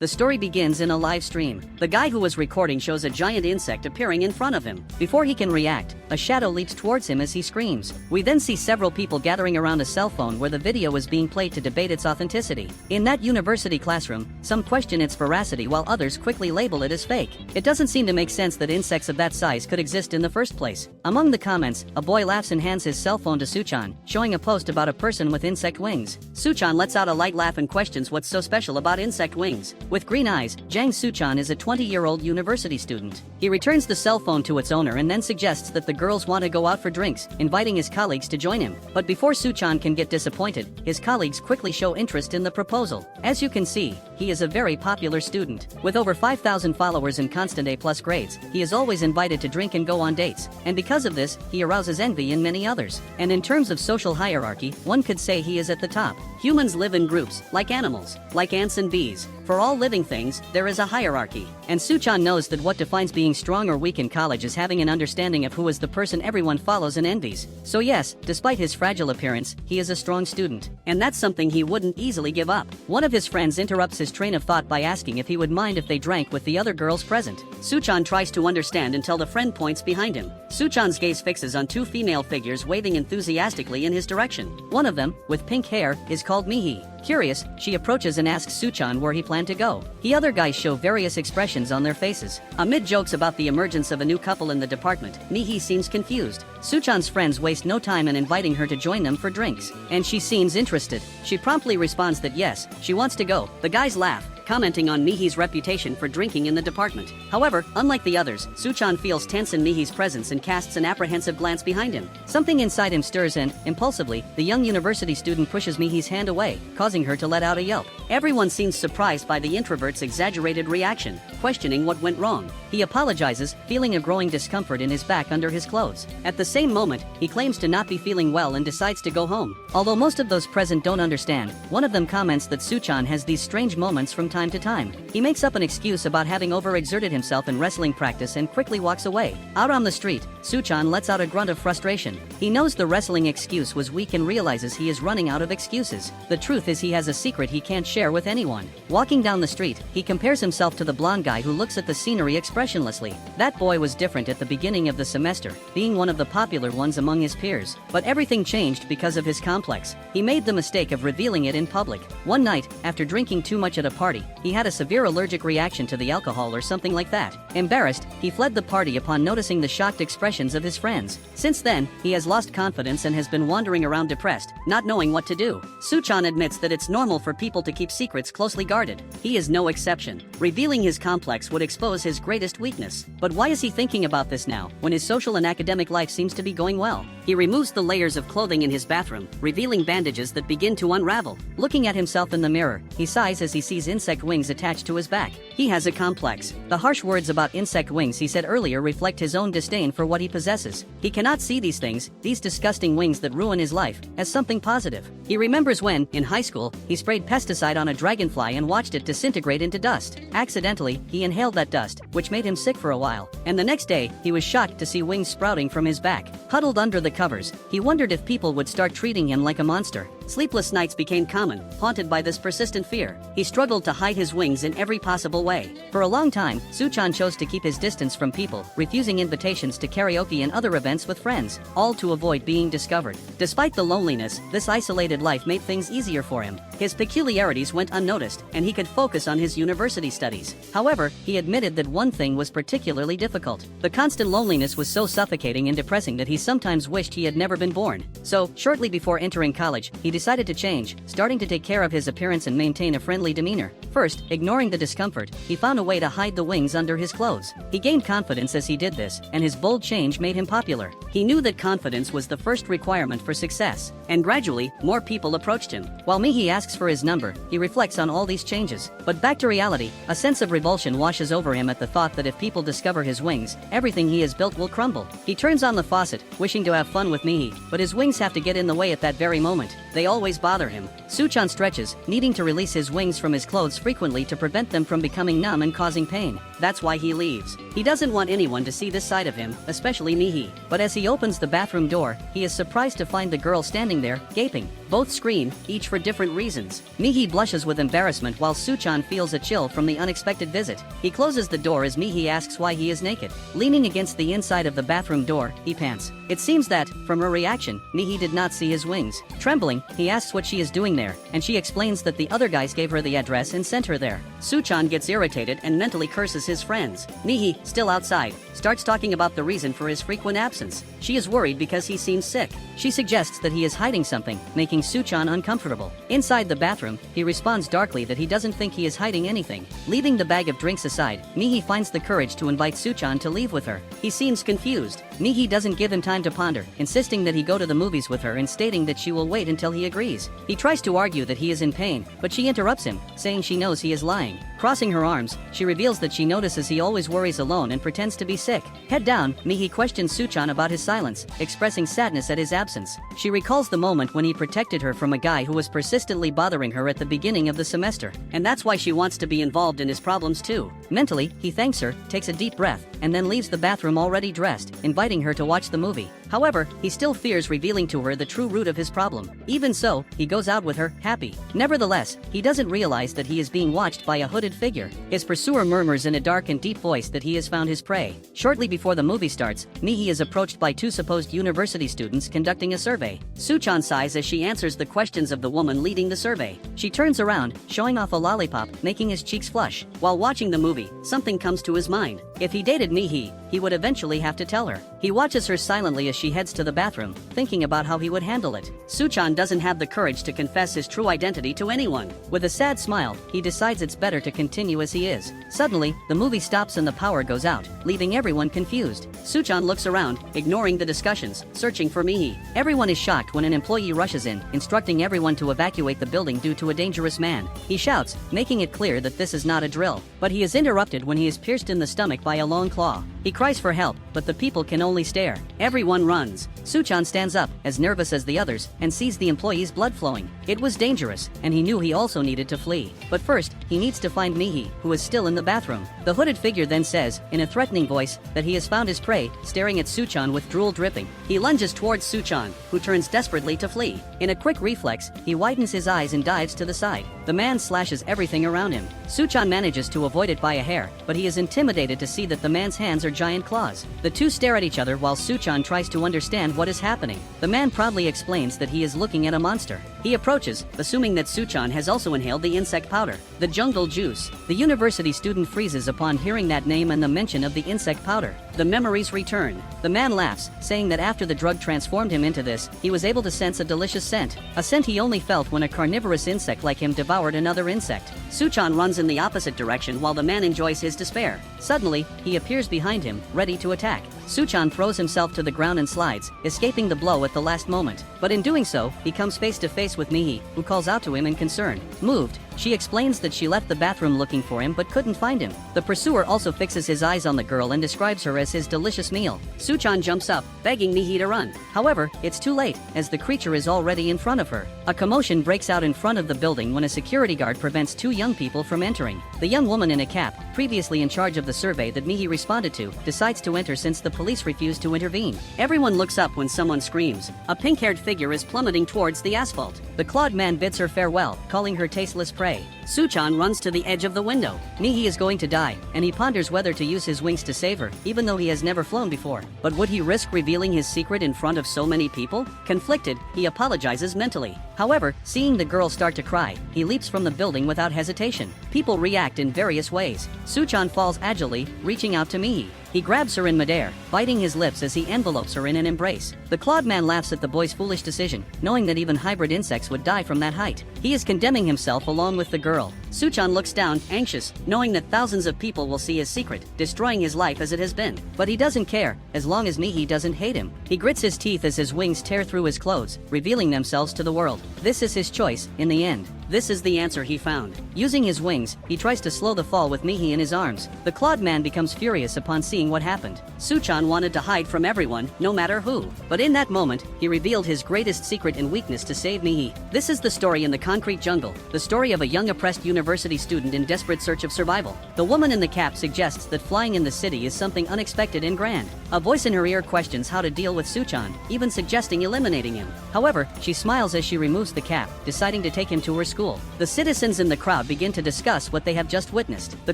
The story begins in a live stream. The guy who was recording shows a giant insect appearing in front of him. Before he can react, a shadow leaps towards him as he screams. We then see several people gathering around a cell phone where the video is being played to debate its authenticity. In that university classroom, some question its veracity while others quickly label it as fake. It doesn't seem to make sense that insects of that size could exist in the first place. Among the comments, a boy laughs and hands his cell phone to Suchan, showing a post about a person with insect wings. Suchan lets out a light laugh and questions what's so special about insect wings. With green eyes, Jang Suchan is a 20-year-old university student. He returns the cell phone to its owner and then suggests that the girls want to go out for drinks, inviting his colleagues to join him. But before Suchan can get disappointed, his colleagues quickly show interest in the proposal. As you can see, he is a very popular student. With over 5,000 followers and constant A+ grades, he is always invited to drink and go on dates. And because of this, he arouses envy in many others. And in terms of social hierarchy, one could say he is at the top. Humans live in groups, like animals, like ants and bees. For all living things, there is a hierarchy. And Suchan knows that what defines being strong or weak in college is having an understanding of who is the person everyone follows and envies. So yes, despite his fragile appearance, he is a strong student. And that's something he wouldn't easily give up. One of his friends interrupts his train of thought by asking if he would mind if they drank with the other girls present. Suchan tries to understand until the friend points behind him. Suchan's gaze fixes on two female figures waving enthusiastically in his direction. One of them, with pink hair, is called Mihi. Curious, she approaches and asks Suchan where he planned to go. The other guys show various expressions on their faces. Amid jokes about the emergence of a new couple in the department, Mihi seems confused. Suchan's friends waste no time in inviting her to join them for drinks. And she seems interested. She promptly responds that yes, she wants to go. The guys laugh, commenting on Mihi's reputation for drinking in the department. However, unlike the others, Suchan feels tense in Mihi's presence and casts an apprehensive glance behind him. Something inside him stirs and, impulsively, the young university student pushes Mihi's hand away, causing her to let out a yelp. Everyone seems surprised by the introvert's exaggerated reaction, questioning what went wrong. He apologizes, feeling a growing discomfort in his back under his clothes. At the same moment, he claims to not be feeling well and decides to go home. Although most of those present don't understand, one of them comments that Suchan has these strange moments from time to time. He makes up an excuse about having overexerted himself in wrestling practice and quickly walks away. Out on the street, Suchan lets out a grunt of frustration. He knows the wrestling excuse was weak and realizes he is running out of excuses. The truth is he has a secret he can't share with anyone. Walking down the street, he compares himself to the blonde guy who looks at the scenery expressionlessly. That boy was different at the beginning of the semester, being one of the popular ones among his peers. But everything changed because of his complex. He made the mistake of revealing it in public. One night, after drinking too much at a party, he had a severe allergic reaction to the alcohol or something like that. Embarrassed, he fled the party upon noticing the shocked expressions of his friends. Since then, he has lost confidence and has been wandering around depressed, not knowing what to do. Suchan admits that it's normal for people to keep secrets closely guarded. He is no exception. Revealing his complex would expose his greatest weakness. But why is he thinking about this now, when his social and academic life seems to be going well? He removes the layers of clothing in his bathroom, revealing bandages that begin to unravel. Looking at himself in the mirror, he sighs as he sees insect wings attached to his back. He has a complex. The harsh words about insect wings he said earlier reflect his own disdain for what he possesses. He cannot see these things, these disgusting wings that ruin his life, as something positive. He remembers when, in high school, he sprayed pesticide on a dragonfly and watched it disintegrate into dust. Accidentally, he inhaled that dust, which made him sick for a while. And the next day, he was shocked to see wings sprouting from his back. Huddled under the covers, he wondered if people would start treating him like a monster. Sleepless nights became common, haunted by this persistent fear. He struggled to hide his wings in every possible way. For a long time, Suchan chose to keep his distance from people, refusing invitations to karaoke and other events with friends, all to avoid being discovered. Despite the loneliness, this isolated life made things easier for him. His peculiarities went unnoticed, and he could focus on his university studies. However, he admitted that one thing was particularly difficult. The constant loneliness was so suffocating and depressing that he sometimes wished he had never been born. So, shortly before entering college, he decided to change, starting to take care of his appearance and maintain a friendly demeanor. First, ignoring the discomfort, he found a way to hide the wings under his clothes. He gained confidence as he did this, and his bold change made him popular. He knew that confidence was the first requirement for success, and gradually, more people approached him. While Mihi asks for his number, he reflects on all these changes. But back to reality, a sense of revulsion washes over him at the thought that if people discover his wings, everything he has built will crumble. He turns on the faucet, wishing to have fun with Mihi, but his wings have to get in the way at that very moment. they always bother him. Suchan stretches, needing to release his wings from his clothes frequently to prevent them from becoming numb and causing pain. That's why he leaves. He doesn't want anyone to see this side of him, especially Mihi. But as he opens the bathroom door, he is surprised to find the girl standing there, gaping. Both scream, each for different reasons. Mihi blushes with embarrassment while Suchan feels a chill from the unexpected visit. He closes the door as Mihi asks why he is naked. Leaning against the inside of the bathroom door, he pants. It seems that, from her reaction, Mihi did not see his wings. Trembling, he asks what she is doing there, and she explains that the other guys gave her the address and sent her there. Suchan gets irritated and mentally curses his friends. Mihi, still outside, starts talking about the reason for his frequent absence. She is worried because he seems sick. She suggests that he is hiding something, making Suchan uncomfortable. Inside the bathroom, he responds darkly that he doesn't think he is hiding anything. Leaving the bag of drinks aside, Mihi finds the courage to invite Suchan to leave with her. He seems confused. Mihi doesn't give him time to ponder, insisting that he go to the movies with her and stating that she will wait until he agrees. He tries to argue that he is in pain, but she interrupts him, saying she knows he is lying. Crossing her arms, she reveals that she notices he always worries alone and pretends to be sick. Head down, Mihi questions Suchan about his silence, expressing sadness at his absence. She recalls the moment when he protected her from a guy who was persistently bothering her at the beginning of the semester, and that's why she wants to be involved in his problems too. Mentally, he thanks her, takes a deep breath, and then leaves the bathroom already dressed, inviting her to watch the movie. However, he still fears revealing to her the true root of his problem. Even so, he goes out with her, happy. Nevertheless, he doesn't realize that he is being watched by a hooded figure. His pursuer murmurs in a dark and deep voice that he has found his prey. Shortly before the movie starts, Mihi is approached by two supposed university students conducting a survey. Suchan sighs as she answers the questions of the woman leading the survey. She turns around, showing off a lollipop, making his cheeks flush. While watching the movie, something comes to his mind. If he dated Mihi, he would eventually have to tell her. He watches her silently as she heads to the bathroom, thinking about how he would handle it. Suchan doesn't have the courage to confess his true identity to anyone. With a sad smile, he decides it's better to continue as he is. Suddenly, the movie stops and the power goes out, leaving everyone confused. Suchan looks around, ignoring the discussions, searching for Mihi. Everyone is shocked when an employee rushes in, instructing everyone to evacuate the building due to a dangerous man. He shouts, making it clear that this is not a drill. But he is interrupted when he is pierced in the stomach by a long claw. He cries for help, but the people can only stare. Everyone runs. Suchan stands up, as nervous as the others, and sees the employee's blood flowing. It was dangerous, and he knew he also needed to flee. But first, he needs to find Mihi, who is still in the bathroom. The hooded figure then says, in a threatening voice, that he has found his prey, staring at Suchan with drool dripping. He lunges towards Suchan, who turns desperately to flee. In a quick reflex, he widens his eyes and dives to the side. The man slashes everything around him. Suchan manages to avoid it by a hair, but he is intimidated to see that the man's hands are giant claws. The two stare at each other while Suchan tries to understand what is happening. The man proudly explains that he is looking at a monster. He approaches, assuming that Suchan has also inhaled the insect powder, the jungle juice. The university student freezes upon hearing that name and the mention of the insect powder. The memories return. The man laughs, saying that after the drug transformed him into this, he was able to sense a delicious scent. A scent he only felt when a carnivorous insect like him devoured another insect. Suchan runs in the opposite direction while the man enjoys his despair. Suddenly, he appears behind him, ready to attack. Suchan throws himself to the ground and slides, escaping the blow at the last moment. But in doing so, he comes face to face with Mihi, who calls out to him in concern. Moved, she explains that she left the bathroom looking for him but couldn't find him. The pursuer also fixes his eyes on the girl and describes her as his delicious meal. Suchan jumps up, begging Mihi to run. However, it's too late, as the creature is already in front of her. A commotion breaks out in front of the building when a security guard prevents two young people from entering. The young woman in a cap, previously in charge of the survey that Mihi responded to, decides to enter since the police refuse to intervene. Everyone looks up when someone screams. A pink-haired figure is plummeting towards the asphalt. The clawed man bids her farewell, calling her tasteless prey. Suchan runs to the edge of the window. Mihi is going to die, and he ponders whether to use his wings to save her, even though he has never flown before. But would he risk revealing his secret in front of so many people? Conflicted, he apologizes mentally. However, seeing the girl start to cry, he leaps from the building without hesitation. People react in various ways. Suchan falls agilely, reaching out to Mihi. He grabs her in midair, biting his lips as he envelopes her in an embrace. The clawed man laughs at the boy's foolish decision, knowing that even hybrid insects would die from that height. He is condemning himself along with the girl. Suchan looks down, anxious, knowing that thousands of people will see his secret, destroying his life as it has been. But he doesn't care, as long as Mihi doesn't hate him. He grits his teeth as his wings tear through his clothes, revealing themselves to the world. This is his choice, in the end. This is the answer he found. Using his wings, he tries to slow the fall with Mihi in his arms. The clawed man becomes furious upon seeing what happened. Suchan wanted to hide from everyone, no matter who. But in that moment, he revealed his greatest secret and weakness to save Mihi. This is the story in the concrete jungle, the story of a young oppressed university student in desperate search of survival. The woman in the cap suggests that flying in the city is something unexpected and grand. A voice in her ear questions how to deal with Suchan, even suggesting eliminating him. However, she smiles as she removes the cap, deciding to take him to her school. The citizens in the crowd begin to discuss what they have just witnessed. The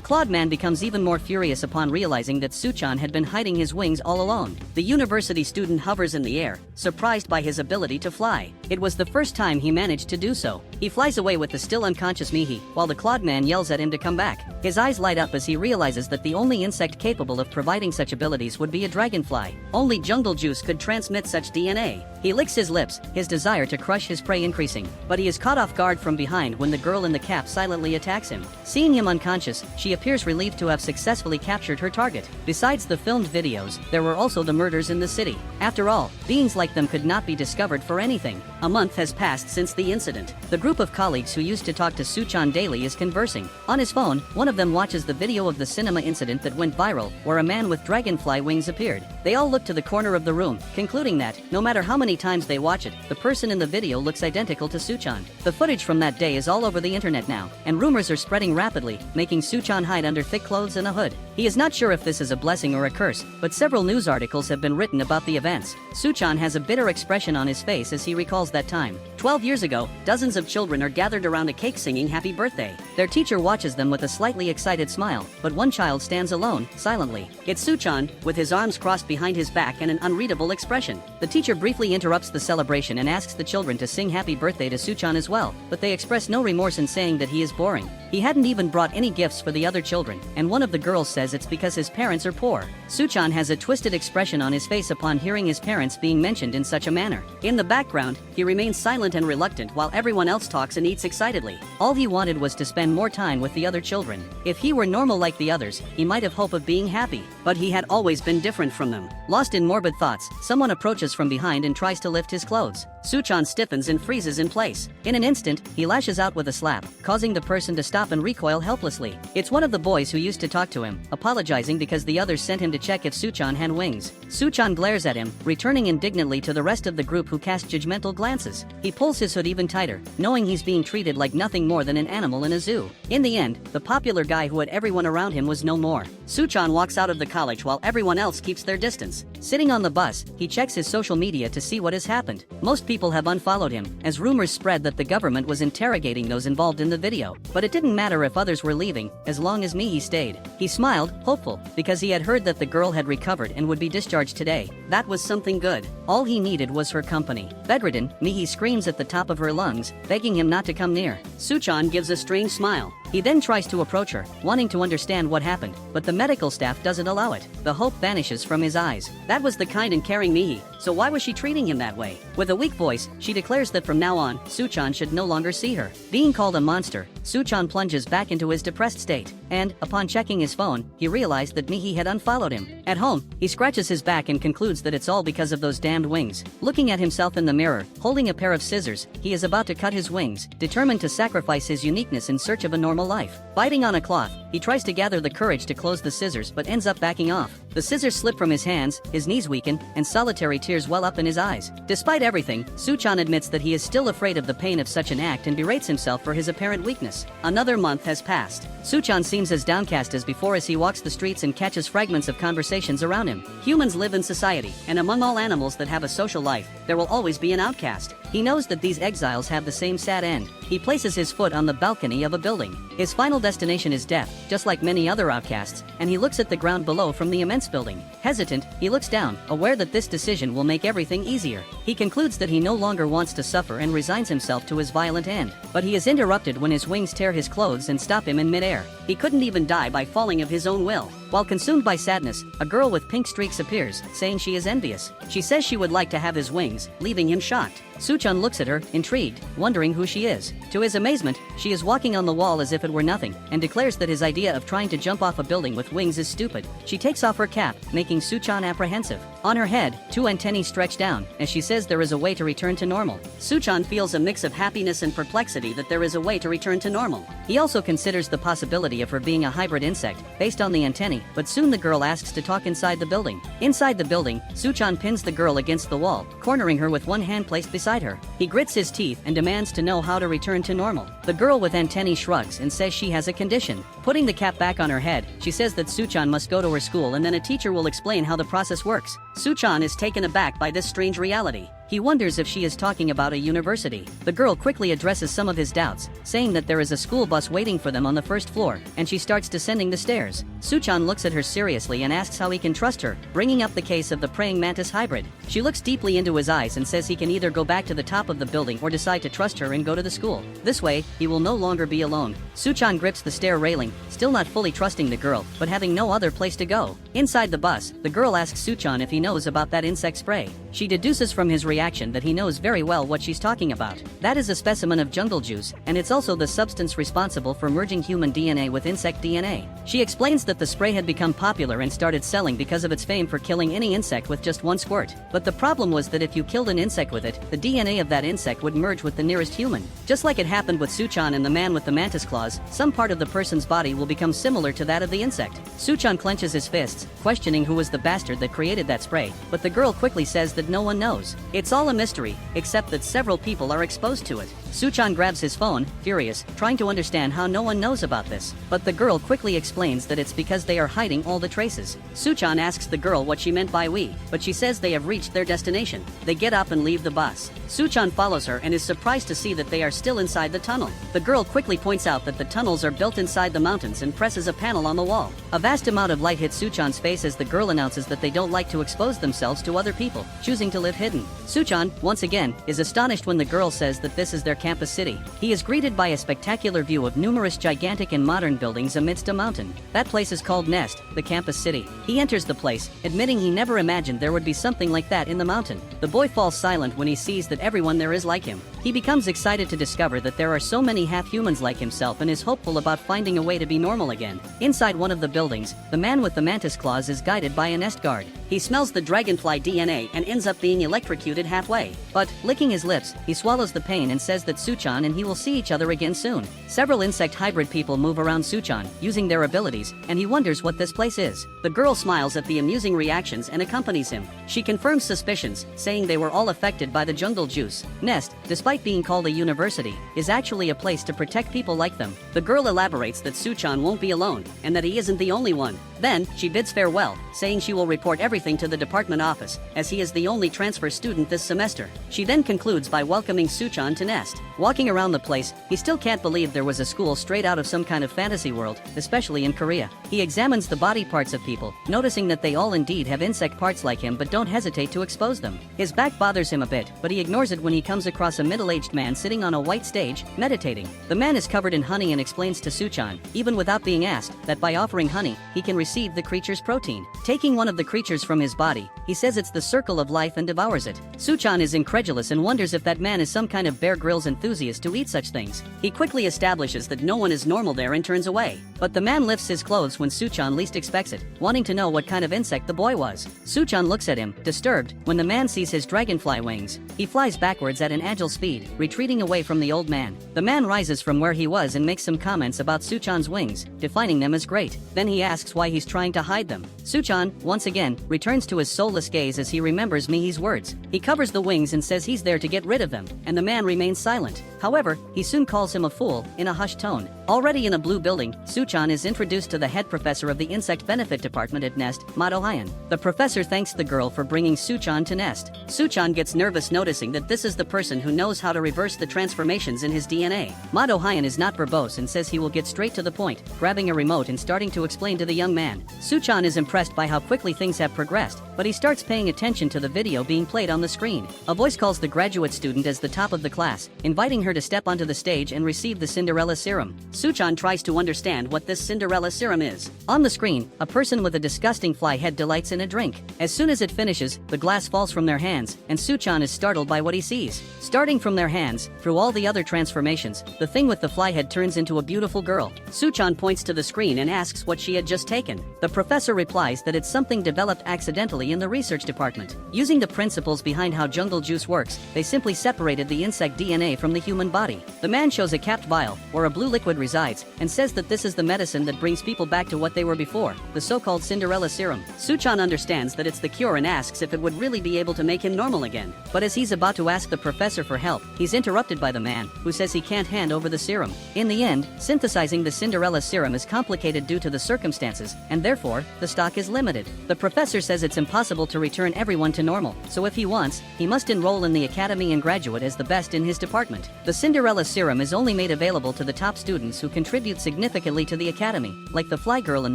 clawed man becomes even more furious upon realizing that Suchan had been hiding his wings all along. The university student hovers in the air, surprised by his ability to fly. It was the first time he managed to do so. He flies away with the still unconscious Mihi, while the clawed man yells at him to come back. His eyes light up as he realizes that the only insect capable of providing such abilities would be a dragonfly. Only jungle juice could transmit such DNA. He licks his lips, his desire to crush his prey increasing, but he is caught off guard from behind when the girl in the cap silently attacks him. Seeing him unconscious, she appears relieved to have successfully captured her target. Besides the filmed videos, there were also the murders in the city. After all, beings like them could not be discovered for anything. A month has passed since the incident. The group of colleagues who used to talk to Suchan daily is conversing. On his phone, one of them watches the video of the cinema incident that went viral, where a man with dragonfly wings appeared. They all look to the corner of the room, concluding that, no matter how many times they watch it, the person in the video looks identical to Suchan. The footage from that day is all over the internet now, and rumors are spreading rapidly, making Suchan hide under thick clothes and a hood. He is not sure if this is a blessing or a curse, but several news articles have been written about the events. Suchan has a bitter expression on his face as he recalls that time. 12 years ago, dozens of children are gathered around a cake singing happy birthday. Their teacher watches them with a slightly excited smile, but one child stands alone, silently. It's Suchan, with his arms crossed behind his back and an unreadable expression. The teacher briefly interrupts the celebration and asks the children to sing happy birthday to Suchan as well, but they express no remorse in saying that he is boring. He hadn't even brought any gifts for the other children, and one of the girls says it's because his parents are poor. Suchan has a twisted expression on his face upon hearing his parents being mentioned in such a manner. In the background, he remains silent and reluctant while everyone else talks and eats excitedly. All he wanted was to spend more time with the other children. If he were normal like the others, he might have hope of being happy, but he had always been different from them. Lost in morbid thoughts, someone approaches from behind and tries to lift his clothes. Suchan stiffens and freezes in place. In an instant, he lashes out with a slap, causing the person to stop and recoil helplessly. It's one of the boys who used to talk to him, apologizing because the others sent him to check if Suchan had wings. Suchan glares at him, returning indignantly to the rest of the group who cast judgmental glances. He pulls his hood even tighter, knowing he's being treated like nothing more than an animal in a zoo. In the end, the popular guy who had everyone around him was no more. Suchan walks out of the college while everyone else keeps their distance. Sitting on the bus, he checks his social media to see what has happened. Most people have unfollowed him, as rumors spread that the government was interrogating those involved in the video. But it didn't matter if others were leaving, as long as Mihi stayed. He smiled, hopeful, because he had heard that the girl had recovered and would be discharged today. That was something good. All he needed was her company. Bedridden, Mihi screams at the top of her lungs, begging him not to come near. Suchan gives a strange smile. He then tries to approach her, wanting to understand what happened, but the medical staff doesn't allow it. The hope vanishes from his eyes. That was the kind and caring Mihi, so why was she treating him that way? With a weak voice, she declares that from now on, Suchan should no longer see her. Being called a monster, Suchan plunges back into his depressed state, and, upon checking his phone, he realized that Mihi had unfollowed him. At home, he scratches his back and concludes that it's all because of those damned wings. Looking at himself in the mirror, holding a pair of scissors, he is about to cut his wings, determined to sacrifice his uniqueness in search of a normal life. Biting on a cloth, he tries to gather the courage to close the scissors but ends up backing off. The scissors slip from his hands, his knees weaken, and solitary tears well up in his eyes. Despite everything, Suchan admits that he is still afraid of the pain of such an act and berates himself for his apparent weakness. Another month has passed. Suchan seems as downcast as before as he walks the streets and catches fragments of conversations around him. Humans live in society, and among all animals that have a social life, there will always be an outcast. He knows that these exiles have the same sad end. He places his foot on the balcony of a building. His final destination is death, just like many other outcasts, and he looks at the ground below from the immense building. Hesitant, he looks down, aware that this decision will make everything easier. He concludes that he no longer wants to suffer and resigns himself to his violent end. But he is interrupted when his wings tear his clothes and stop him in midair. He couldn't even die by falling of his own will. While consumed by sadness, a girl with pink streaks appears, saying she is envious. She says she would like to have his wings, leaving him shocked. Suchan looks at her, intrigued, wondering who she is. To his amazement, she is walking on the wall as if it were nothing, and declares that his idea of trying to jump off a building with wings is stupid. She takes off her cap, making Suchan apprehensive. On her head, 2 antennae stretch down, as she says there is a way to return to normal. Suchan feels a mix of happiness and perplexity that there is a way to return to normal. He also considers the possibility of her being a hybrid insect, based on the antennae, but soon the girl asks to talk inside the building. Inside the building, Suchan pins the girl against the wall, cornering her with one hand placed beside her. He grits his teeth and demands to know how to return to normal. The girl with antennae shrugs and says she has a condition. Putting the cap back on her head, she says that Suchan must go to her school and then a teacher will explain how the process works. Suchan is taken aback by this strange reality. He wonders if she is talking about a university. The girl quickly addresses some of his doubts, saying that there is a school bus waiting for them on the first floor, and she starts descending the stairs. Suchan looks at her seriously and asks how he can trust her, bringing up the case of the praying mantis hybrid. She looks deeply into his eyes and says he can either go back to the top of the building or decide to trust her and go to the school. This way, he will no longer be alone. Suchan grips the stair railing, still not fully trusting the girl, but having no other place to go. Inside the bus, the girl asks Suchan if he knows about that insect spray. She deduces from his reaction that he knows very well what she's talking about. That is a specimen of jungle juice, and it's also the substance responsible for merging human DNA with insect DNA. She explains that the spray had become popular and started selling because of its fame for killing any insect with just one squirt. But the problem was that if you killed an insect with it, the DNA of that insect would merge with the nearest human. Just like it happened with Suchan and the man with the mantis claws, some part of the person's body will become similar to that of the insect. Suchan clenches his fists, questioning who was the bastard that created that spray, but the girl quickly says that no one knows. It's all a mystery, except that several people are exposed to it. Suchan grabs his phone, furious, trying to understand how no one knows about this. But the girl quickly explains that it's because they are hiding all the traces. Suchan asks the girl what she meant by we, but she says they have reached their destination. They get up and leave the bus. Suchan follows her and is surprised to see that they are still inside the tunnel. The girl quickly points out that the tunnels are built inside the mountains and presses a panel on the wall. A vast amount of light hits Suchan's face as the girl announces that they don't like to expose themselves to other people, choosing to live hidden. Suchan, once again, is astonished when the girl says that this is their campus city. He is greeted by a spectacular view of numerous gigantic and modern buildings amidst a mountain. That place is called Nest, the campus city. He enters the place, admitting he never imagined there would be something like that in the mountain. The boy falls silent when he sees that everyone there is like him. He becomes excited to discover that there are so many half-humans like himself and is hopeful about finding a way to be normal again. Inside one of the buildings, the man with the mantis claws is guided by a nest guard. He smells the dragonfly DNA and ends up being electrocuted halfway. But, licking his lips, he swallows the pain and says that Suchan and he will see each other again soon. Several insect hybrid people move around Suchan, using their abilities, and he wonders what this place is. The girl smiles at the amusing reactions and accompanies him. She confirms suspicions, saying they were all affected by the jungle juice. Nest, despite being called a university, is actually a place to protect people like them. The girl elaborates that Suchan won't be alone, and that he isn't the only one. Then, she bids farewell, saying she will report everything to the department office, as he is the only transfer student this semester. She then concludes by welcoming Suchan to Nest. Walking around the place, he still can't believe there was a school straight out of some kind of fantasy world, especially in Korea. He examines the body parts of people, noticing that they all indeed have insect parts like him but don't hesitate to expose them. His back bothers him a bit, but he ignores it when he comes across a middle-aged man sitting on a white stage, meditating. The man is covered in honey and explains to Suchan, even without being asked, that by offering honey, he can receive the creature's protein. Taking one of the creatures from his body, he says it's the circle of life and devours it. Suchan is incredulous and wonders if that man is some kind of Bear Grylls enthusiast to eat such things. He quickly establishes that no one is normal there and turns away. But the man lifts his clothes when Suchan least expects it, wanting to know what kind of insect the boy was. Suchan looks at him, disturbed, when the man sees his dragonfly wings. He flies backwards at an agile speed, retreating away from the old man. The man rises from where he was and makes some comments about Suchan's wings, defining them as great. Then he asks why he's trying to hide them. Suchan, once again, returns to his soulless gaze as he remembers Mihi's words. He covers the wings and says he's there to get rid of them, and the man remains silent. However, he soon calls him a fool, in a hushed tone. Already in a blue building, Suchan is introduced to the head professor of the Insect Benefit Department at Nest, Mado Hyun. The professor thanks the girl for bringing Suchan to Nest. Suchan gets nervous noticing that this is the person who knows how to reverse the transformations in his DNA. Mado Hyun is not verbose and says he will get straight to the point, grabbing a remote and starting to explain to the young man. Suchan is impressed by how quickly things have progressed, but he starts paying attention to the video being played on the screen. A voice calls the graduate student as the top of the class, inviting her to step onto the stage and receive the Cinderella Serum. Suchan tries to understand what this Cinderella Serum is. On the screen, a person with a disgusting fly head delights in a drink. As soon as it finishes, the glass falls from their hands, and Suchan is startled by what he sees. Starting from their hands, through all the other transformations, the thing with the fly head turns into a beautiful girl. Suchan points to the screen and asks what she had just taken. The professor replies that it's something developed accidentally in the research department. Using the principles behind how jungle juice works, they simply separated the insect DNA from the human body. The man shows a capped vial, where a blue liquid resides, and says that this is the medicine that brings people back to what they were before, the so-called Cinderella Serum. Suchan understands that it's the cure and asks if it would really be able to make him normal again. But as he's about to ask the professor for help, he's interrupted by the man, who says he can't hand over the serum. In the end, synthesizing the Cinderella Serum is complicated due to the circumstances, and therefore, the stock is limited. The professor says it's impossible to return everyone to normal, so if he wants, he must enroll in the academy and graduate as the best in his department. The Cinderella Serum is only made available to the top students who contribute significantly to the academy, like the fly girl in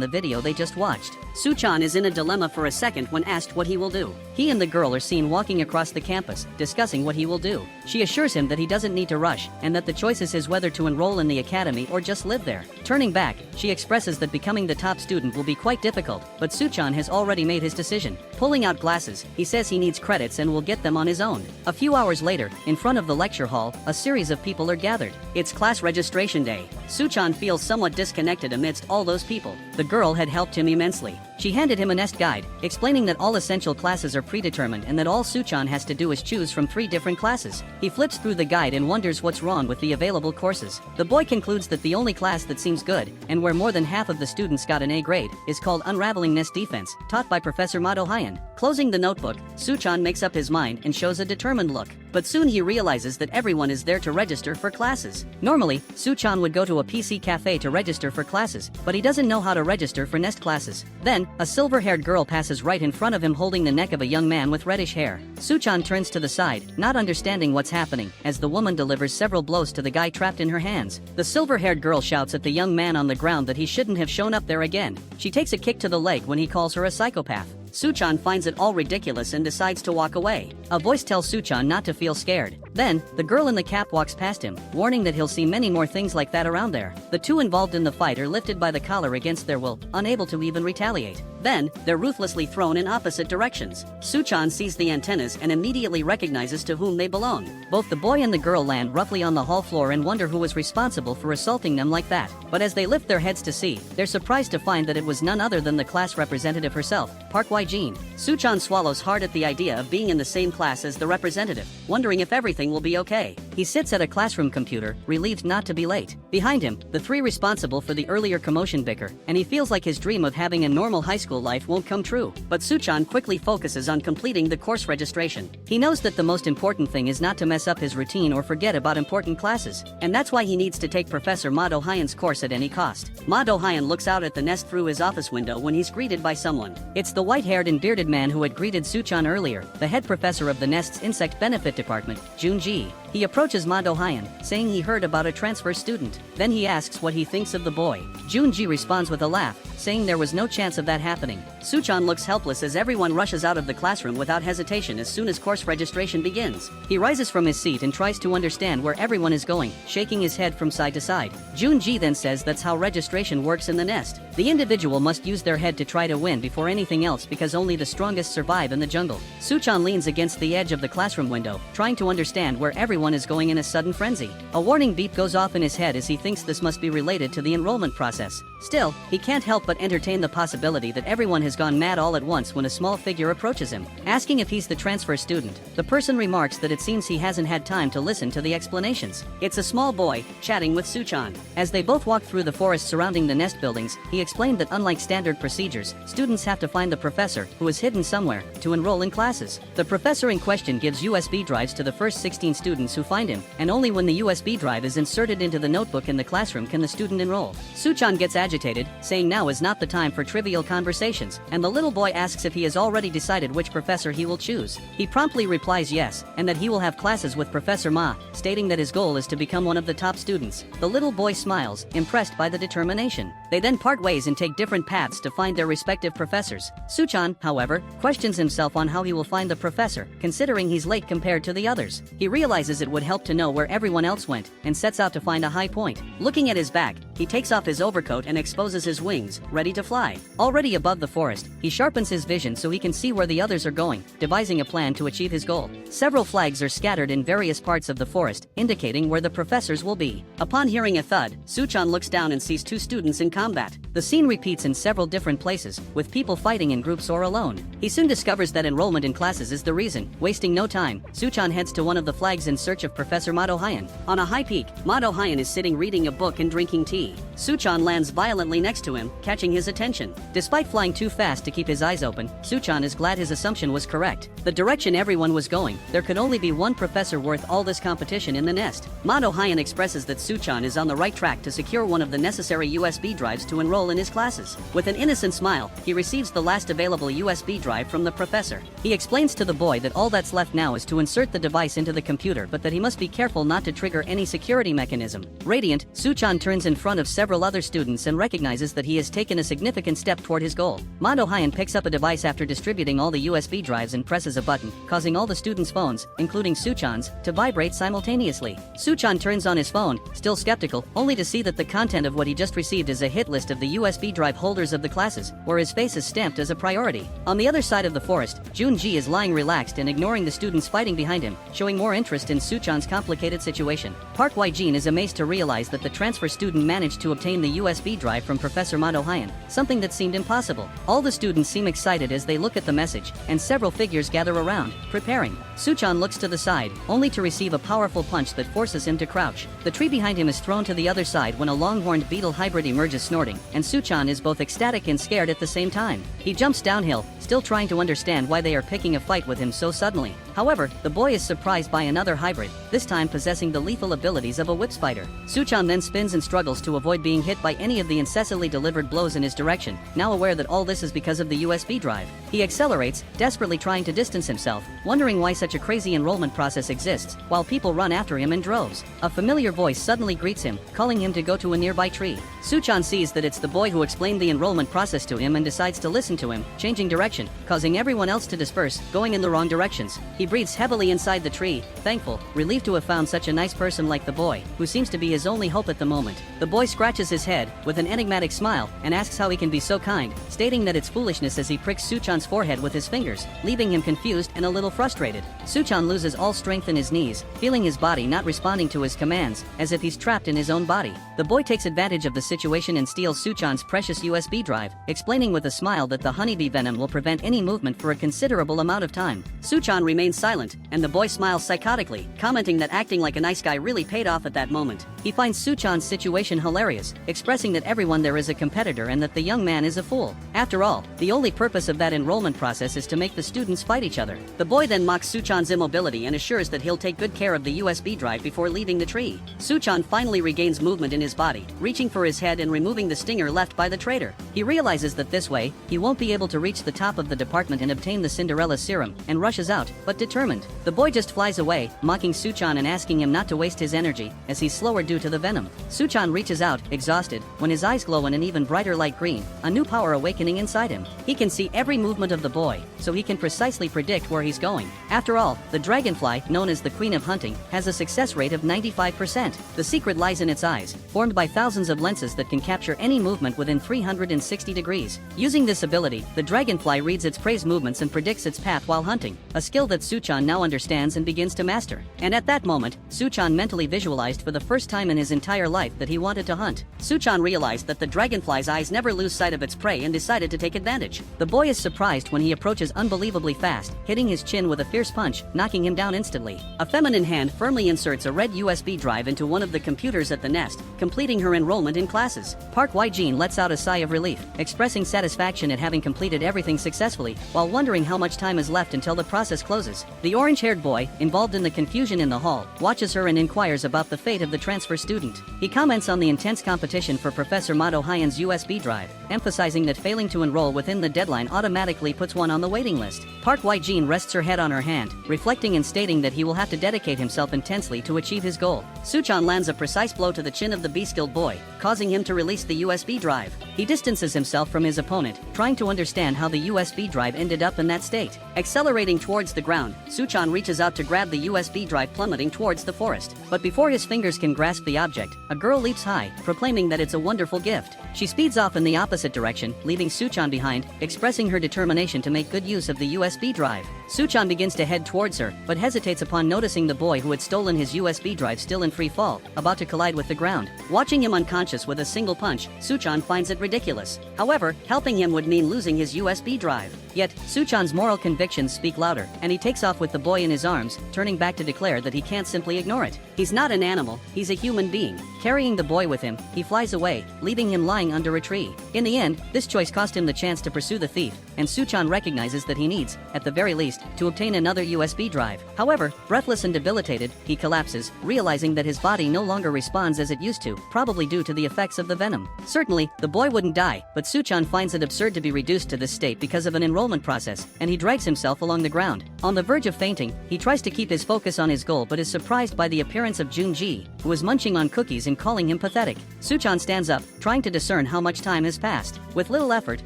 the video they just watched. Suchan is in a dilemma for a second when asked what he will do. He and the girl are seen walking across the campus, discussing what he will do. She assures him that he doesn't need to rush, and that the choice is his whether to enroll in the academy or just live there. Turning back, she expresses that becoming the top student will be quite difficult, but Suchan has already made his decision. Pulling out glasses, he says he needs credits and will get them on his own. A few hours later, in front of the lecture hall, a series of people are gathered. It's class registration day. Suchan feels somewhat disconnected amidst all those people. The girl had helped him immensely. She handed him a nest guide, explaining that all essential classes are predetermined and that all Suchan has to do is choose from 3 different classes. He flips through the guide and wonders what's wrong with the available courses. The boy concludes that the only class that seems good, and where more than half of the students got an A grade, is called Unraveling Nest Defense, taught by Professor Mado Hyan. Closing the notebook, Suchan makes up his mind and shows a determined look. But soon he realizes that everyone is there to register for classes. Normally, Suchan would go to a PC cafe to register for classes, but he doesn't know how to register for nest classes. Then, a silver-haired girl passes right in front of him holding the neck of a young man with reddish hair. Suchan turns to the side, not understanding what's happening, as the woman delivers several blows to the guy trapped in her hands. The silver-haired girl shouts at the young man on the ground that he shouldn't have shown up there again. She takes a kick to the leg when he calls her a psychopath. Suchan finds it all ridiculous and decides to walk away. A voice tells Suchan not to feel scared. Then, the girl in the cap walks past him, warning that he'll see many more things like that around there. The two involved in the fight are lifted by the collar against their will, unable to even retaliate. Then, they're ruthlessly thrown in opposite directions. Suchan sees the antennas and immediately recognizes to whom they belong. Both the boy and the girl land roughly on the hall floor and wonder who was responsible for assaulting them like that. But as they lift their heads to see, they're surprised to find that it was none other than the class representative herself, Park Ji-ne. Suchan swallows hard at the idea of being in the same class as the representative, wondering if everything will be okay. He sits at a classroom computer, relieved not to be late. Behind him, the 3 responsible for the earlier commotion bicker, and he feels like his dream of having a normal high school life won't come true. But Suchan quickly focuses on completing the course registration. He knows that the most important thing is not to mess up his routine or forget about important classes, and that's why he needs to take Professor Mado Hyan's course at any cost. Mado Hyan looks out at the nest through his office window when he's greeted by someone. It's the white-haired and bearded man who had greeted Suchan earlier, the head professor of the nest's insect benefit department, Ji. He approaches Mado Hyan, saying he heard about a transfer student. Then he asks what he thinks of the boy. Ji responds with a laugh, saying there was no chance of that happening. Suchan looks helpless as everyone rushes out of the classroom without hesitation as soon as course registration begins. He rises from his seat and tries to understand where everyone is going, shaking his head from side to side. Ji then says that's how registration works in the nest. The individual must use their head to try to win before anything else because only the strongest survive in the jungle. Suchan leans against the edge of the classroom window, trying to understand where everyone is going in a sudden frenzy. A warning beep goes off in his head as he thinks this must be related to the enrollment process. Still, he can't help but entertain the possibility that everyone has gone mad all at once when a small figure approaches him. Asking if he's the transfer student, the person remarks that it seems he hasn't had time to listen to the explanations. It's a small boy, chatting with Suchan. As they both walk through the forest surrounding the nest buildings, he explained that unlike standard procedures, students have to find the professor, who is hidden somewhere, to enroll in classes. The professor in question gives USB drives to the first 16 students who find him, and only when the USB drive is inserted into the notebook in the classroom can the student enroll. Suchan gets agitated agitated, saying now is not the time for trivial conversations, and the little boy asks if he has already decided which professor he will choose. He promptly replies yes, and that he will have classes with Professor Ma, stating that his goal is to become one of the top students. The little boy smiles, impressed by the determination. They then part ways and take different paths to find their respective professors. Suchan, however, questions himself on how he will find the professor, considering he's late compared to the others. He realizes it would help to know where everyone else went, and sets out to find a high point. Looking at his back, he takes off his overcoat and exposes his wings, ready to fly. Already above the forest, he sharpens his vision so he can see where the others are going, devising a plan to achieve his goal. Several flags are scattered in various parts of the forest, indicating where the professors will be. Upon hearing a thud, Suchan looks down and sees two students in combat. The scene repeats in several different places, with people fighting in groups or alone. He soon discovers that enrollment in classes is the reason. Wasting no time, Suchan heads to one of the flags in search of Professor Mado Hyan. On a high peak, Mado Hyan is sitting reading a book and drinking tea. Suchan lands violently next to him, catching his attention. Despite flying too fast to keep his eyes open, Suchan is glad his assumption was correct. The direction everyone was going, there could only be one professor worth all this competition in the nest. Mado Hyan expresses that Suchan is on the right track to secure one of the necessary USB drives to enroll in his classes. With an innocent smile, he receives the last available USB drive from the professor. He explains to the boy that all that's left now is to insert the device into the computer, but that he must be careful not to trigger any security mechanism. Radiant, Suchan turns in front of several other students and recognizes that he has taken a significant step toward his goal. Mado Hyan picks up a device after distributing all the USB drives and presses a button, causing all the students' phones, including Suchan's, to vibrate simultaneously. Suchan turns on his phone, still skeptical, only to see that the content of what he just received is a hit list of the USB drive holders of the classes, where his face is stamped as a priority. On the other side of the forest, Junji is lying relaxed and ignoring the students fighting behind him, showing more interest in Suchan's complicated situation. Park Hye-jin is amazed to realize that the transfer student managed to obtain the USB drive from Professor Mado Hyan, something that seemed impossible. All the students seem excited as they look at the message, and several figures gather around, preparing. Suchan looks to the side, only to receive a powerful punch that forces him to crouch. The tree behind him is thrown to the other side when a long-horned beetle hybrid emerges snorting, and Suchan is both ecstatic and scared at the same time. He jumps downhill, still trying to understand why they are picking a fight with him so suddenly. However, the boy is surprised by another hybrid, this time possessing the lethal abilities of a whip spider. Suchan then spins and struggles to avoid being hit by any of the incessantly delivered blows in his direction, now aware that all this is because of the USB drive. He accelerates, desperately trying to distance himself, wondering why such a crazy enrollment process exists, while people run after him in droves. A familiar voice suddenly greets him, calling him to go to a nearby tree. Suchan sees that it's the boy who explained the enrollment process to him and decides to listen to him, changing direction, causing everyone else to disperse, going in the wrong directions. He breathes heavily inside the tree, thankful, relieved to have found such a nice person like the boy, who seems to be his only hope at the moment. The boy scratches his head, with an enigmatic smile, and asks how he can be so kind, stating that it's foolishness as he pricks Suchan's forehead with his fingers, leaving him confused and a little frustrated. Suchan loses all strength in his knees, feeling his body not responding to his commands, as if he's trapped in his own body. The boy takes advantage of the situation and steals Suchan's precious USB drive, explaining with a smile that the honeybee venom will prevent any movement for a considerable amount of time. Suchan remains silent, and the boy smiles psychotically, commenting that acting like a nice guy really paid off at that moment. He finds Suchan's situation hilarious, expressing that everyone there is a competitor and that the young man is a fool. After all, the only purpose of that enrollment process is to make the students fight each other. The boy then mocks Suchan's immobility and assures that he'll take good care of the USB drive before leaving the tree. Suchan finally regains movement in his body, reaching for his head and removing the stinger left by the traitor. He realizes that this way, he won't be able to reach the top of the department and obtain the Cinderella Serum, and rushes out, but determined. The boy just flies away, mocking Suchan and asking him not to waste his energy, as he's slower due to the venom. Suchan reaches out, exhausted, when his eyes glow in an even brighter light green, a new power awakening inside him. He can see every movement of the boy, so he can precisely predict where he's going. After all, the dragonfly, known as the Queen of Hunting, has a success rate of 95%. The secret lies in its eyes, formed by thousands of lenses that can capture any movement within 360 degrees. Using this ability, the dragonfly reads its prey's movements and predicts its path while hunting, a skill that Suchan now understands and begins to master. And at that moment, Suchan mentally visualized for the first time in his entire life that he wanted to hunt. Suchan realized that the dragonfly's eyes never lose sight of its prey and decided to take advantage. The boy is surprised when he approaches unbelievably fast, hitting his chin with a fierce punch, knocking him down instantly. A feminine hand firmly inserts a red USB drive into one of the computers at the nest, completing her enrollment in classes. Park Hye-jin lets out a sigh of relief, expressing satisfaction at having completed everything successfully, while wondering how much time is left until the process closes. The orange-haired boy, involved in the confusion in the hall, watches her and inquires about the fate of the transfer student. He comments on the intense competition for Professor Professor Mado Hyan's USB drive, emphasizing that failing to enroll within the deadline automatically puts one on the waiting list. Park Hye-jin rests her head on her hand, reflecting and stating that he will have to dedicate himself intensely to achieve his goal. Suchan lands a precise blow to the chin of the B-skilled boy, causing him to release the USB drive. He distances himself from his opponent, trying to understand how the USB drive ended up in that state. Accelerating towards the ground, Suchan reaches out to grab the USB drive, plummeting towards the forest. But before his fingers can grasp the object, a girl leaps high, proclaiming that it's a wonderful gift. She speeds off in the opposite direction, leaving Suchan behind, expressing her determination to make good use of the USB drive. Suchan begins to head towards her, but hesitates upon noticing the boy who had stolen his USB drive still in free fall, about to collide with the ground. Watching him unconscious with a single punch, Suchan finds it ridiculous. However, helping him would mean losing his USB drive. Yet, Suchan's moral convictions speak louder, and he takes off with the boy in his arms, turning back to declare that he can't simply ignore it. He's not an animal, he's a human being. Carrying the boy with him, he flies away, leaving him lying under a tree. In the end, this choice cost him the chance to pursue the thief, and Suchan recognizes that he needs, at the very least, to obtain another USB drive. However, breathless and debilitated, he collapses, realizing that his body no longer responds as it used to, probably due to the effects of the venom. Certainly, the boy wouldn't die, but Suchan finds it absurd to be reduced to this state because of an enrollment process, and he drags himself along the ground. On the verge of fainting, he tries to keep his focus on his goal but is surprised by the appearance of Junji, who is munching on cookies and calling him pathetic. Suchan stands up, trying to discern how much time has passed. With little effort,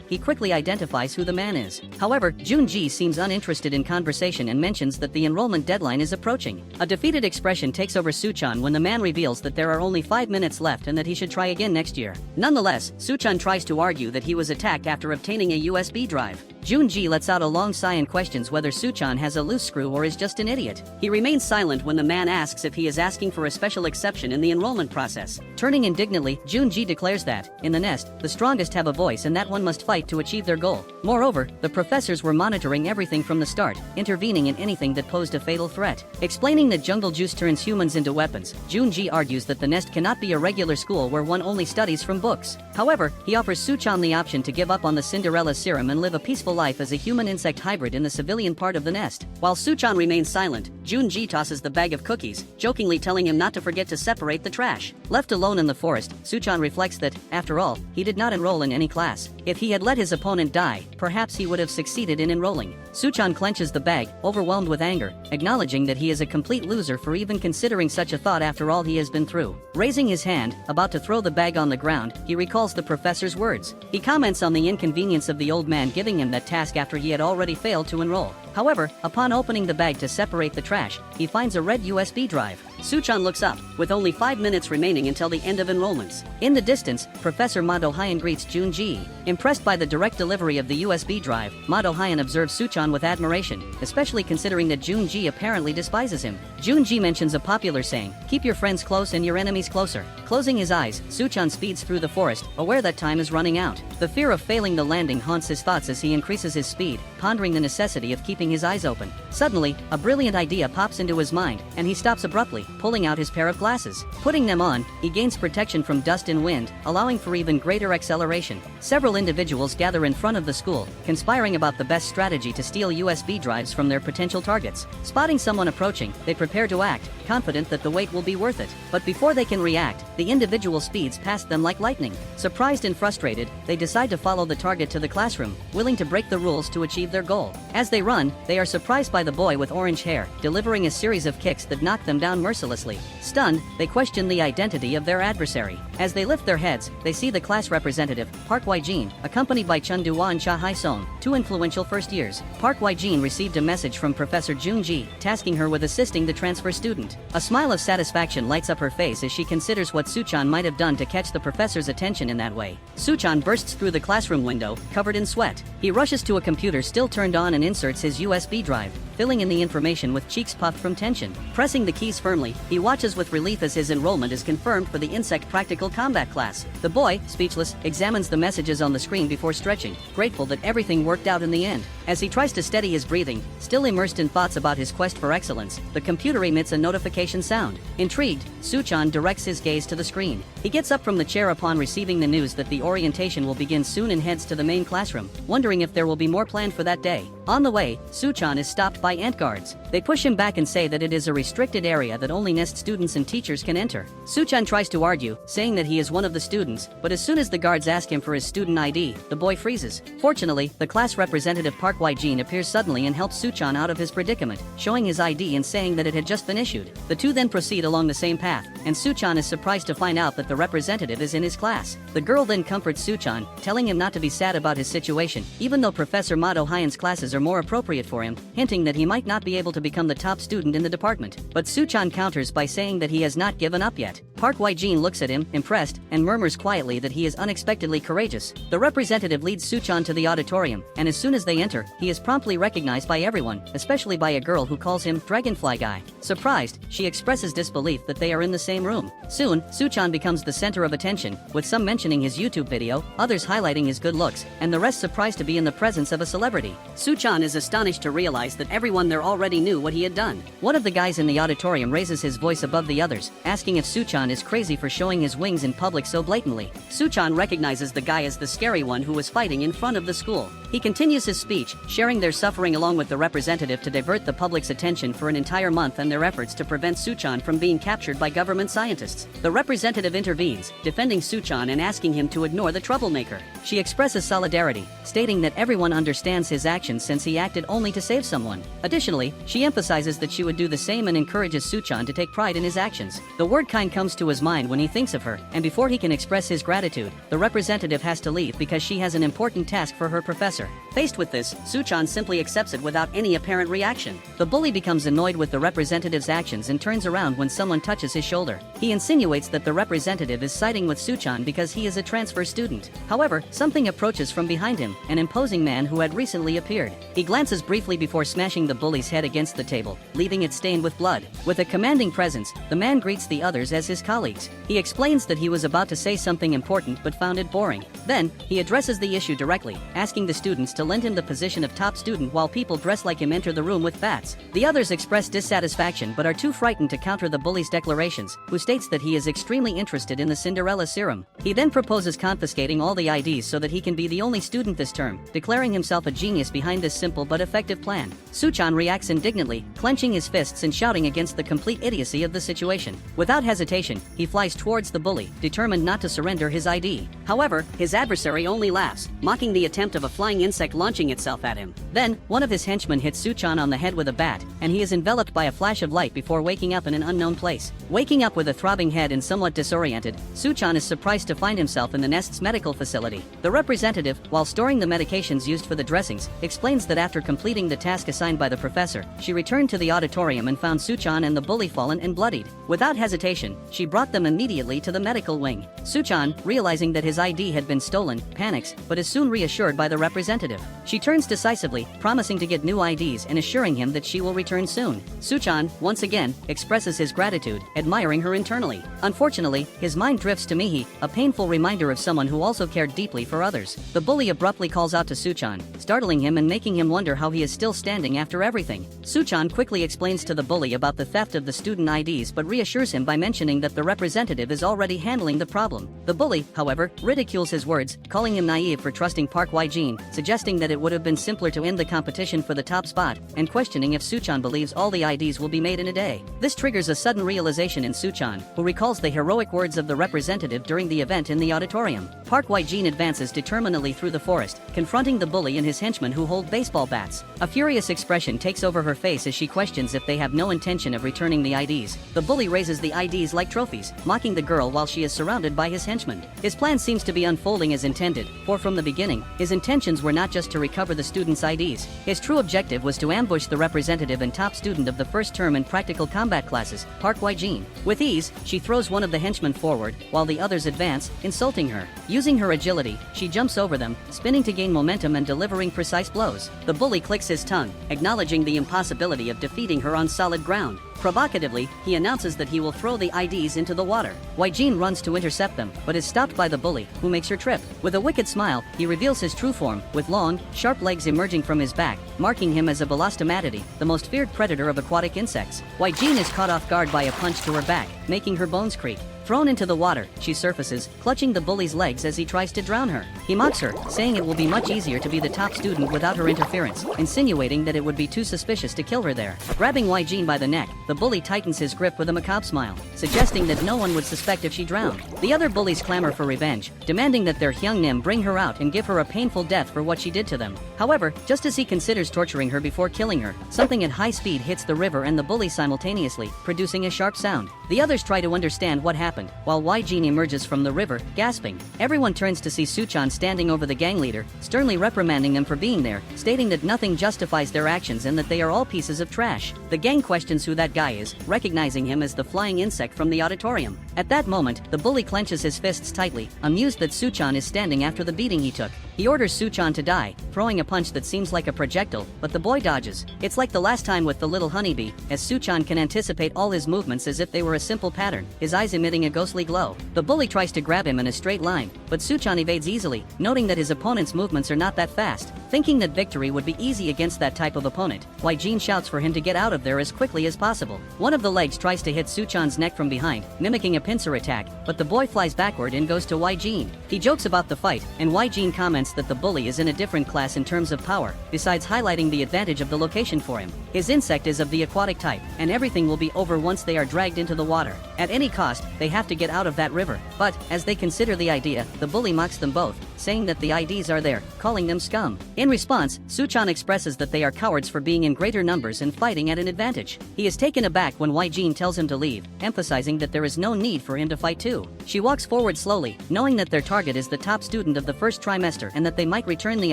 he quickly identifies who the man is. However, Junji seems uninterested in conversation and mentions that the enrollment deadline is approaching. A defeated expression takes over Suchan when the man reveals that there are only 5 minutes left and that he should try again next year. Nonetheless, Suchan tries to argue that he was attacked after obtaining a USB drive. Junji lets out a long sigh and questions whether Suchan has a loose screw or is just an idiot. He remains silent when the man asks if he is asking for a special exception in the enrollment process. Turning indignantly, Junji declares that, in the nest, the strongest have a voice and that one must fight to achieve their goal. Moreover, the professors were monitoring everything from the start, intervening in anything that posed a fatal threat. Explaining that jungle juice turns humans into weapons, Junji argues that the nest cannot be a regular school where one only studies from books. However, he offers Suchan the option to give up on the Cinderella Serum and live a peaceful life as a human-insect hybrid in the civilian part of the nest. While Suchan remains silent, Junji tosses the bag of cookies, jokingly telling him not to forget to separate the trash. Left alone in the forest, Suchan reflects that, after all, he did not enroll in any class. If he had let his opponent die, perhaps he would have succeeded in enrolling. Suchan clenches the bag, overwhelmed with anger, acknowledging that he is a complete loser for even considering such a thought after all he has been through. Raising his hand, about to throw the bag on the ground, he recalls the professor's words. He comments on the inconvenience of the old man giving him that task after he had already failed to enroll. However, upon opening the bag to separate the trash, he finds a red USB drive. Suchan looks up, with only 5 minutes remaining until the end of enrollments. In the distance, Professor Mado Hyan greets Junji. Impressed by the direct delivery of the USB drive, Mado Hyan observes Suchan with admiration, especially considering that Junji apparently despises him. Junji mentions a popular saying, "Keep your friends close and your enemies closer." Closing his eyes, Suchan speeds through the forest, aware that time is running out. The fear of failing the landing haunts his thoughts as he increases his speed, pondering the necessity of keeping his eyes open. Suddenly, a brilliant idea pops into his mind, and he stops abruptly, pulling out his pair of glasses. Putting them on, he gains protection from dust and wind, allowing for even greater acceleration. Several individuals gather in front of the school, conspiring about the best strategy to steal USB drives from their potential targets. Spotting someone approaching, they prepare to act, confident that the wait will be worth it. But before they can react, the individual speeds past them like lightning. Surprised and frustrated, they decide to follow the target to the classroom, willing to break the rules to achieve their goal. As they run, they are surprised by the boy with orange hair, delivering a series of kicks that knock them down mercilessly. Stunned, they question the identity of their adversary. As they lift their heads, they see the class representative, Park Hye-jin, accompanied by Chun Do-hwa and Cha Hae-sung, two influential first years. Park Hye-jin received a message from Professor Junji, tasking her with assisting the transfer student. A smile of satisfaction lights up her face as she considers what Suchan might have done to catch the professor's attention in that way. Suchan bursts through the classroom window, covered in sweat. He rushes to a computer still turned on and inserts his USB drive, filling in the information with cheeks puffed from tension. Pressing the keys firmly, he watches with relief as his enrollment is confirmed for the Insect Practical Combat class. The boy, speechless, examines the messages on the screen before stretching, grateful that everything worked out in the end. As he tries to steady his breathing, still immersed in thoughts about his quest for excellence, the computer emits a notification sound. Intrigued, Suchan directs his gaze to the screen. He gets up from the chair upon receiving the news that the orientation will begin soon and heads to the main classroom, wondering if there will be more planned for that day. On the way, Suchan is stopped by ant guards. They push him back and say that it is a restricted area that only NEST students and teachers can enter. Suchan tries to argue, saying that he is one of the students, but as soon as the guards ask him for his student ID, the boy freezes. Fortunately, the class representative Park Ji-ne appears suddenly and helps Suchan out of his predicament, showing his ID and saying that it had just been issued. The two then proceed along the same path, and Suchan is surprised to find out that the representative is in his class. The girl then comforts Suchan, telling him not to be sad about his situation, even though Professor Mado Hyan's classes are more appropriate for him, hinting that he might not be able to become the top student in the department. But Suchan counters by saying that he has not given up yet. Park Ji-ne looks at him, impressed, and murmurs quietly that he is unexpectedly courageous. The representative leads Suchan to the auditorium, and as soon as they enter, he is promptly recognized by everyone, especially by a girl who calls him Dragonfly Guy. Surprised, she expresses disbelief that they are in the same room. Soon, Suchan becomes the center of attention, with some mentioning his YouTube video, others highlighting his good looks, and the rest surprised to be in the presence of a celebrity. Suchan is astonished to realize that everyone there already knew what he had done. One of the guys in the auditorium raises his voice above the others, asking if Suchan is crazy for showing his wings in public so blatantly. Suchan recognizes the guy as the scary one who was fighting in front of the school. He continues his speech, sharing their suffering along with the representative to divert the public's attention for an entire month and their efforts to prevent Suchan from being captured by government scientists. The representative intervenes, defending Suchan and asking him to ignore the troublemaker. She expresses solidarity, stating that everyone understands his actions since he acted only to save someone. Additionally, she emphasizes that she would do the same and encourages Suchan to take pride in his actions. The word kind comes to his mind when he thinks of her, and before he can express his gratitude, the representative has to leave because she has an important task for her professor. Faced with this, Suchan simply accepts it without any apparent reaction. The bully becomes annoyed with the representative's actions and turns around when someone touches his shoulder. He insinuates that the representative is siding with Suchan because he is a transfer student. However, something approaches from behind him, an imposing man who had recently appeared. He glances briefly before smashing the bully's head against the table, leaving it stained with blood. With a commanding presence, the man greets the others as his colleagues. He explains that he was about to say something important but found it boring. Then, he addresses the issue directly, asking the students to lend him the position of top student while people dressed like him enter the room with bats. The others express dissatisfaction but are too frightened to counter the bully's declarations, who states that he is extremely interested in the Cinderella Serum. He then proposes confiscating all the IDs so that he can be the only student this term, declaring himself a genius behind this simple but effective plan. Suchan reacts indignantly, clenching his fists and shouting against the complete idiocy of the situation. Without hesitation, he flies towards the bully, determined not to surrender his ID. However, his adversary only laughs, mocking the attempt of a flying insect launching itself at him. Then, one of his henchmen hits Suchan on the head with a bat, and he is enveloped by a flash of light before waking up in an unknown place. Waking up with a throbbing head and somewhat disoriented, Suchan is surprised to find himself in the Nest's medical facility. The representative, while storing the medications used for the dressings, explains that after completing the task assigned by the professor, she returned to the auditorium and found Suchan and the bully fallen and bloodied. Without hesitation, she brought them immediately to the medical wing. Suchan, realizing that his ID had been stolen, panics, but is soon reassured by the representative. She turns decisively, promising to get new IDs and assuring him that she will return soon. Suchan, once again, expresses his gratitude, admiring her internally. Unfortunately, his mind drifts to Mihi, a painful reminder of someone who also cared deeply for others. The bully abruptly calls out to Suchan, startling him and making him wonder how he is still standing after everything. Suchan quickly explains to the bully about the theft of the student IDs but reassures him by mentioning that the representative is already handling the problem. The bully, however, ridicules his words, calling him naive for trusting Park Ji-ne, suggesting that it would have been simpler to end the competition for the top spot, and questioning if Suchan believes all the IDs will be made in a day. This triggers a sudden realization in Suchan, who recalls the heroic words of the representative during the event in the auditorium. Park Ji-ne advances determinedly through the forest, confronting the bully and his henchmen who hold baseball bats. A furious expression takes over her face as she questions if they have no intention of returning the IDs. The bully raises the IDs like trophies, mocking the girl while she is surrounded by his henchmen. His plan seems to be unfolding as intended, for from the beginning, his intentions were not just to recover the students' IDs. His true objective was to ambush the representative and top student of the first term in practical combat classes, Park Ji-ne. With ease, she throws one of the henchmen forward, while the others advance, insulting her. Using her agility, she jumps over them, spinning to gain momentum and delivering precise blows. The bully clicks his tongue, acknowledging the impossibility of defeating her on solid ground. Provocatively, he announces that he will throw the IDs into the water. Ji-ne runs to intercept them, but is stopped by the bully, who makes her trip. With a wicked smile, he reveals his true form, with long, sharp legs emerging from his back, marking him as a balastomatid, the most feared predator of aquatic insects. Ji-ne is caught off guard by a punch to her back, making her bones creak. Thrown into the water, she surfaces, clutching the bully's legs as he tries to drown her. He mocks her, saying it will be much easier to be the top student without her interference, insinuating that it would be too suspicious to kill her there. Grabbing Gi Junho by the neck, the bully tightens his grip with a macabre smile, suggesting that no one would suspect if she drowned. The other bullies clamor for revenge, demanding that their Hyungnim bring her out and give her a painful death for what she did to them. However, just as he considers torturing her before killing her, something at high speed hits the river and the bully simultaneously, producing a sharp sound. The others try to understand what happened, while Gi Junho emerges from the river, gasping. Everyone turns to see Suchan standing over the gang leader, sternly reprimanding them for being there, stating that nothing justifies their actions and that they are all pieces of trash. The gang questions who that guy is, recognizing him as the flying insect from the auditorium. At that moment, the bully clenches his fists tightly, amused that Suchan is standing after the beating he took. He orders Suchan to die, throwing a punch that seems like a projectile, but the boy dodges. It's like the last time with the little honeybee, as Suchan can anticipate all his movements as if they were a simple pattern, his eyes emitting a ghostly glow. The bully tries to grab him in a straight line, but Suchan evades easily, noting that his opponent's movements are not that fast. Thinking that victory would be easy against that type of opponent, Gi Junho shouts for him to get out of there as quickly as possible. One of the legs tries to hit Suchan's neck from behind, mimicking a pincer attack, but the boy flies backward and goes to Gi Junho. He jokes about the fight, and Gi Junho comments that the bully is in a different class in terms of power, besides highlighting the advantage of the location for him. His insect is of the aquatic type, and everything will be over once they are dragged into the water. At any cost, they have to get out of that river. But, as they consider the idea, the bully mocks them both, saying that the IDs are there, calling them scum. In response, Suchan expresses that they are cowards for being in greater numbers and fighting at an advantage. He is taken aback when Gi Junho tells him to leave, emphasizing that there is no need for him to fight too. She walks forward slowly, knowing that their target is the top student of the first trimester and that they might return the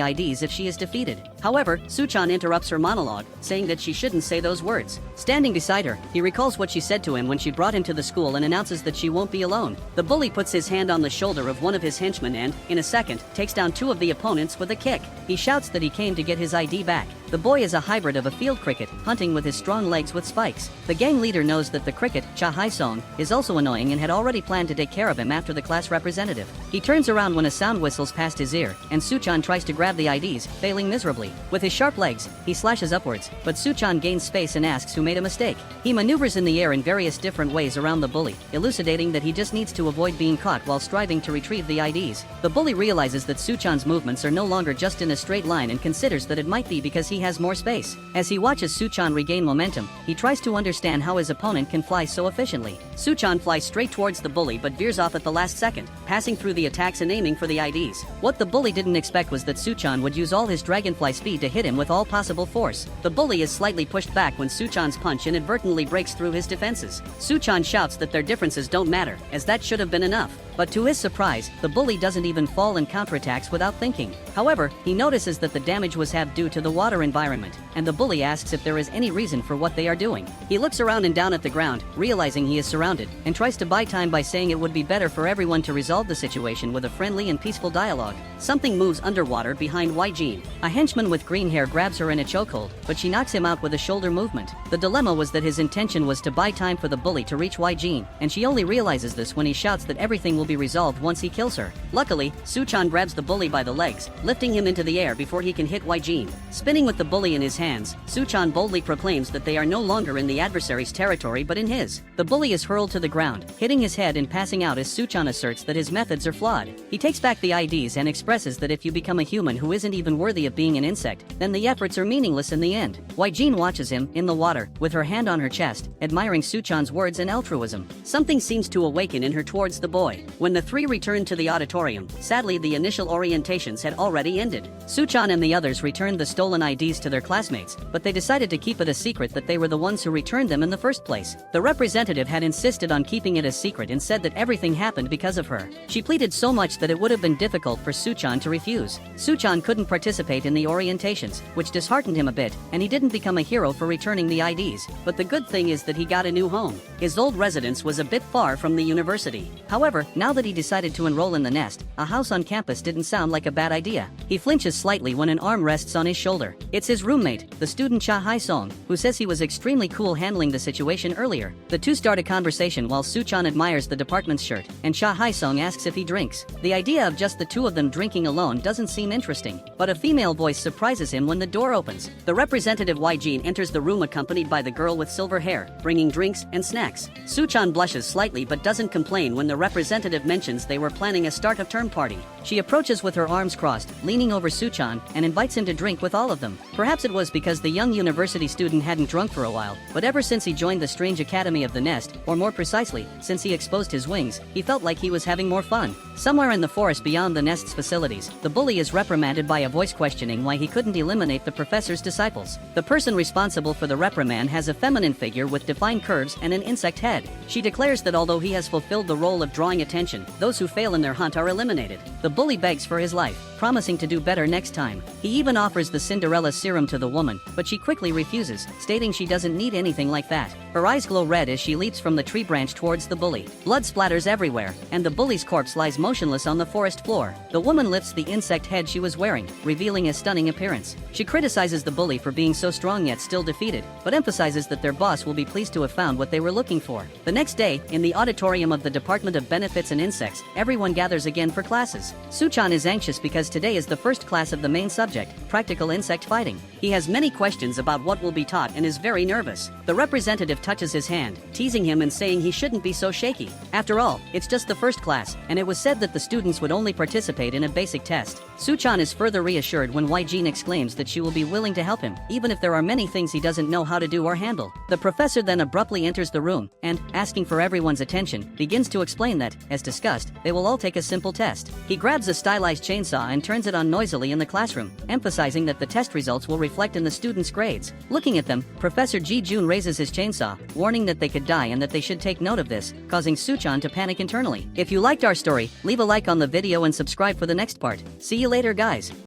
IDs if she is defeated. However, Suchan interrupts her monologue, saying that she shouldn't say those words. Standing beside her, he recalls what she said to him when she brought him to the school and announces that she won't be alone. The bully puts his hand on the shoulder of one of his henchmen and, in a second, takes down two of the opponents with a kick. He shouts that he came to get his ID back. The boy is a hybrid of a field cricket, hunting with his strong legs with spikes. The gang leader knows that the cricket, Chaeun Song, is also annoying and had already planned to take care of him after the class representative. He turns around when a sound whistles past his ear, and Suchan tries to grab the IDs, failing miserably. With his sharp legs, he slashes upwards, but Suchan gains space and asks who made a mistake. He maneuvers in the air in various different ways around the bully, elucidating that he just needs to avoid being caught while striving to retrieve the IDs. The bully realizes that Suchan's movements are no longer just in a straight line and considers that it might be because he has more space. As he watches Suchan regain momentum, he tries to understand how his opponent can fly so efficiently. Suchan flies straight towards the bully but veers off at the last second, passing through the attacks and aiming for the IDs. What the bully didn't expect was that Suchan would use all his dragonfly speed to hit him with all possible force. The bully is slightly pushed back when Suchan's punch inadvertently breaks through his defenses. Suchan shouts that their differences don't matter, as that should have been enough. But to his surprise, the bully doesn't even fall and counterattacks without thinking. However, he notices that the damage was halved due to the water environment, and the bully asks if there is any reason for what they are doing. He looks around and down at the ground, realizing he is surrounded, and tries to buy time by saying it would be better for everyone to resolve the situation with a friendly and peaceful dialogue. Something moves underwater behind Gi Junho. A henchman with green hair grabs her in a chokehold, but she knocks him out with a shoulder movement. The dilemma was that his intention was to buy time for the bully to reach Gi Junho, and she only realizes this when he shouts that everything will be resolved once he kills her. Luckily, Suchan grabs the bully by the legs, lifting him into the air before he can hit Gi Junho. Spinning with the bully in his hands, Suchan boldly proclaims that they are no longer in the adversary's territory but in his. The bully is hurled to the ground, hitting his head and passing out as Suchan asserts that his methods are flawed. He takes back the IDs and expresses that if you become a human who isn't even worthy of being an insect, then the efforts are meaningless in the end. Gi Junho watches him, in the water, with her hand on her chest, admiring Suchan's words and altruism. Something seems to awaken in her towards the boy. When the three return to the auditorium, sadly the initial orientations had already ended. Suchan and the others returned the stolen IDs to their classmates, but they decided to keep it a secret that they were the ones who returned them in the first place. The representative had insisted on keeping it a secret and said that everything happened because of her. She pleaded so much that it would have been difficult for Suchan to refuse. Suchan couldn't participate in the orientations, which disheartened him a bit, and he didn't become a hero for returning the IDs, but the good thing is that he got a new home. His old residence was a bit far from the university. However, now Now that he decided to enroll in the nest, a house on campus didn't sound like a bad idea. He flinches slightly when an arm rests on his shoulder. It's his roommate, the student Chaeun Song, who says he was extremely cool handling the situation earlier. The two start a conversation while Suchan admires the department's shirt, and Chaeun Song asks if he drinks. The idea of just the two of them drinking alone doesn't seem interesting, but a female voice surprises him when the door opens. The representative Yoo Jee-ne enters the room accompanied by the girl with silver hair, bringing drinks and snacks. Suchan blushes slightly but doesn't complain when the representative mentions they were planning a start-of-term party. She approaches with her arms crossed, leaning over Suchan, and invites him to drink with all of them. Perhaps it was because the young university student hadn't drunk for a while, but ever since he joined the strange academy of the nest, or more precisely, since he exposed his wings, he felt like he was having more fun. Somewhere in the forest beyond the nest's facilities, the bully is reprimanded by a voice questioning why he couldn't eliminate the professor's disciples. The person responsible for the reprimand has a feminine figure with defined curves and an insect head. She declares that although he has fulfilled the role of drawing attention, those who fail in their hunt are eliminated. The bully begs for his life, promising to do better next time. He even offers the Cinderella Serum to the woman, but she quickly refuses, stating she doesn't need anything like that. Her eyes glow red as she leaps from the tree branch towards the bully. Blood splatters everywhere, and the bully's corpse lies motionless on the forest floor. The woman lifts the insect head she was wearing, revealing a stunning appearance. She criticizes the bully for being so strong yet still defeated, but emphasizes that their boss will be pleased to have found what they were looking for. The next day, in the auditorium of the Department of Benefits and Insects, everyone gathers again for classes. Suchan is anxious because today is the first class of the main subject, practical insect fighting. He has many questions about what will be taught and is very nervous. The representative touches his hand, teasing him and saying he shouldn't be so shaky. After all, it's just the first class, and it was said that the students would only participate in a basic test. Suchan is further reassured when Yoo Jee-ne exclaims that she will be willing to help him, even if there are many things he doesn't know how to do or handle. The professor then abruptly enters the room, and, asking for everyone's attention, begins to explain that, as discussed, they will all take a simple test. He grabs a stylized chainsaw and turns it on noisily in the classroom, emphasizing that the test results will reflect in the students' grades. Looking at them, Professor Gi Junho raises his chainsaw, warning that they could die and that they should take note of this, causing Suchan to panic internally. If you liked our story, leave a like on the video and subscribe for the next part. See you later, guys.